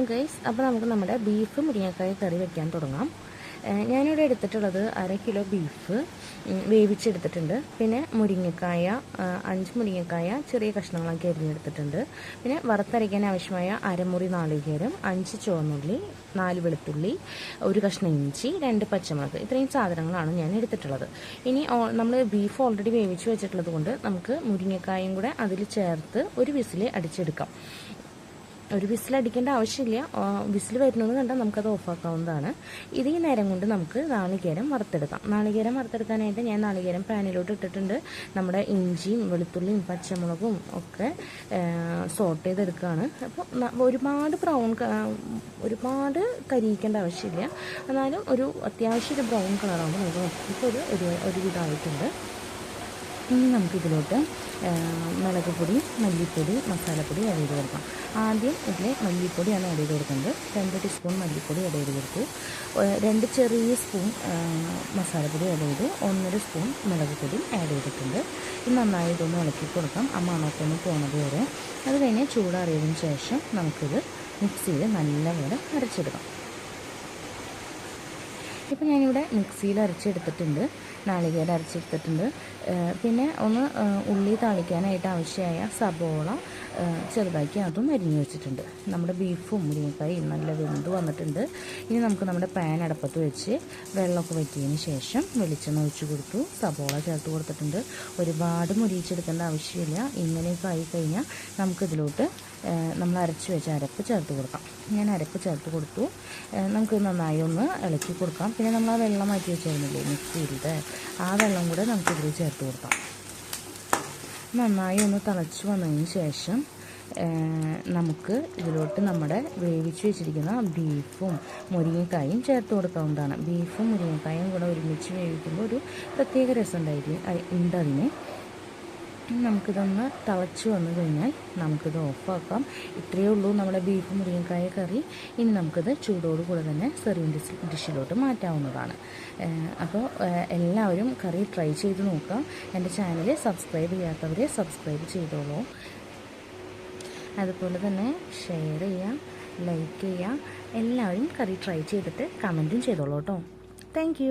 Guys, അപ്പോൾ നമുക്ക് നമ്മുടെ ബീഫ് മുരിങ്ങക്കായ കറി വെക്കാൻ തുടങ്ങാം. ഞാനിവിടെ എടുത്തിട്ടുള്ളത് 1/2 കിലോ ബീഫ് വേവിച്ചെടുത്തിട്ടുണ്ട്. പിന്നെ മുരിങ്ങക്കായ 5 മുരിങ്ങക്കായ ചെറിയ കഷ്ണങ്ങളാക്കി അരിഞ്ഞെടുത്തിട്ടുണ്ട്. പിന്നെ വറുത്തരയ്ക്കാൻ ആവശ്യമായ അരമുറി നാളികേരം, 5 ചുവന്നുള്ളി, 4 വെളുത്തുള്ളി, 1 കഷ്ണം ഇഞ്ചി, 2 പച്ചമുളക്, ഇത്രയും സാധനങ്ങളാണ് ഞാൻ എടുത്തിട്ടുള്ളത്. ഇനി നമ്മൾ ബീഫ് ഓൾറെഡി വേവിച്ച് വെച്ചിട്ടുള്ളത് കൊണ്ട് നമുക്ക് മുരിങ്ങക്കായും കൂടെ അതിൽ ചേർത്ത് ഒരു വിസിൽ അടിച്ചെടുക്കാം. ഒരു വിസിലടിക്കേണ്ട ആവശ്യമില്ല, വിസിൽ വരുന്നത് കണ്ടാൽ നമുക്കത് ഓഫാക്കാവുന്നതാണ്. ഇത് ഈ നേരം കൊണ്ട് നമുക്ക് നാളികേരം വറുത്തെടുക്കാം. നാളികേരം വറുത്തെടുക്കാനായിട്ട് ഞാൻ നാളികേരം പാനിലോട്ട് ഇട്ടിട്ടുണ്ട്. നമ്മുടെ ഇഞ്ചിയും വെളുത്തുള്ളിയും പച്ചമുളകും ഒക്കെ സോട്ട് ചെയ്തെടുക്കുകയാണ്. അപ്പോൾ ഒരുപാട് കരിയിക്കേണ്ട ആവശ്യമില്ല, എന്നാലും ഒരു അത്യാവശ്യം ഒരു ബ്രൗൺ കളറാകുമ്പോൾ നമുക്ക് ഇപ്പോൾ ഒരു വിധമായിട്ടുണ്ട്. ഇനി നമുക്കിതിലോട്ട് മുളക് പൊടി, മല്ലിപ്പൊടി, മസാലപ്പൊടി ആഡ് ചെയ്ത് കൊടുക്കാം. ആദ്യം ഇതിൽ മല്ലിപ്പൊടിയാണ് ആഡ് ചെയ്ത് കൊടുക്കുന്നത്. 2 ടീസ്പൂൺ മല്ലിപ്പൊടി ആഡ് ചെയ്ത് കൊടുത്തു. 2 ചെറിയ സ്പൂൺ മസാലപ്പൊടി ആഡ് ചെയ്തു. 1.5 സ്പൂൺ മുളക് പൊടി ആഡ് ചെയ്തിട്ടുണ്ട്. ഇത് നന്നായി ഇതൊന്ന് ഇളക്കി കൊടുക്കാം, ആ മണമൊക്കെ ഒന്ന് പോകുന്നത് വരെ. അത് കഴിഞ്ഞ് ചൂടാറിയതിന് ശേഷം നമുക്കിത് മിക്സിയിൽ നല്ലപോലെ അരച്ചെടുക്കാം. ഇപ്പോൾ ഞാനിവിടെ മിക്സിയിൽ അരച്ചെടുത്തിട്ടുണ്ട്, നാളികേരം അരച്ചെടുത്തിട്ടുണ്ട്. പിന്നെ ഒന്ന് ഉള്ളി താളിക്കാനായിട്ട് ആവശ്യമായ സബോള ചെറുതാക്കി അതും അരിഞ്ഞു വെച്ചിട്ടുണ്ട്. നമ്മുടെ ബീഫും മുരിങ്ങക്കായും നല്ല വെന്ത് വന്നിട്ടുണ്ട്. ഇനി നമുക്ക് നമ്മുടെ പാൻ അടപ്പത്ത് വെച്ച് വെള്ളമൊക്കെ വറ്റിയതിന് ശേഷം വെളിച്ചെണ്ണ ഒഴിച്ച് കൊടുത്തു. സബോള ചേർത്ത് കൊടുത്തിട്ടുണ്ട്. ഒരുപാട് മുരിയിച്ചെടുക്കേണ്ട ആവശ്യമില്ല. ഇങ്ങനെയൊക്കെ ആയിക്കഴിഞ്ഞാൽ നമുക്കിതിലോട്ട് നമ്മൾ അരച്ച് വെച്ച അരപ്പ് ചേർത്ത് കൊടുക്കാം. ഞാൻ അരപ്പ് ചേർത്ത് കൊടുത്തു. നമുക്ക് നന്നായി ഒന്ന് ഇളക്കി കൊടുക്കാം. പിന്നെ നമ്മൾ ആ വെള്ളം മാറ്റി വെച്ചിരുന്നില്ലേ മിക്സിയിലിട്ട്, ആ വെള്ളം കൂടെ നമുക്കിതിൽ ചേർത്ത് കൊടുക്കാം. നന്നായി ഒന്ന് തിളച്ച് വന്നതിന് ശേഷം നമുക്ക് ഇതിലോട്ട് നമ്മുടെ വേവിച്ച് വെച്ചിരിക്കുന്ന ബീഫും മുരിങ്ങക്കായും ചേർത്ത് കൊടുക്കാവുന്നതാണ്. ബീഫും മുരിങ്ങക്കായും കൂടെ ഒരുമിച്ച് വേവിക്കുമ്പോൾ ഒരു പ്രത്യേക രസം ഉണ്ട് അതിന്. നമുക്കിതൊന്ന് തിളച്ച് വന്നു കഴിഞ്ഞാൽ നമുക്കിത് ഓഫാക്കാം. ഇത്രയേ ഉള്ളൂ നമ്മുടെ ബീഫ് മുരിങ്ങക്കായ കറി. ഇനി നമുക്കിത് ചൂടോടുകൂടെ തന്നെ സെർവിങ് ഡിഷിലോട്ട് മാറ്റാവുന്നതാണ്. അപ്പോൾ എല്ലാവരും കറി ട്രൈ ചെയ്ത് നോക്കാം. എൻ്റെ ചാനൽ സബ്സ്ക്രൈബ് ചെയ്യാത്തവർ സബ്സ്ക്രൈബ് ചെയ്തോളൂ. അതുപോലെ തന്നെ ഷെയർ ചെയ്യുക, ലൈക്ക് ചെയ്യുക. എല്ലാവരും കറി ട്രൈ ചെയ്തിട്ട് കമൻറ്റും ചെയ്തോളൂ കേട്ടോ. താങ്ക്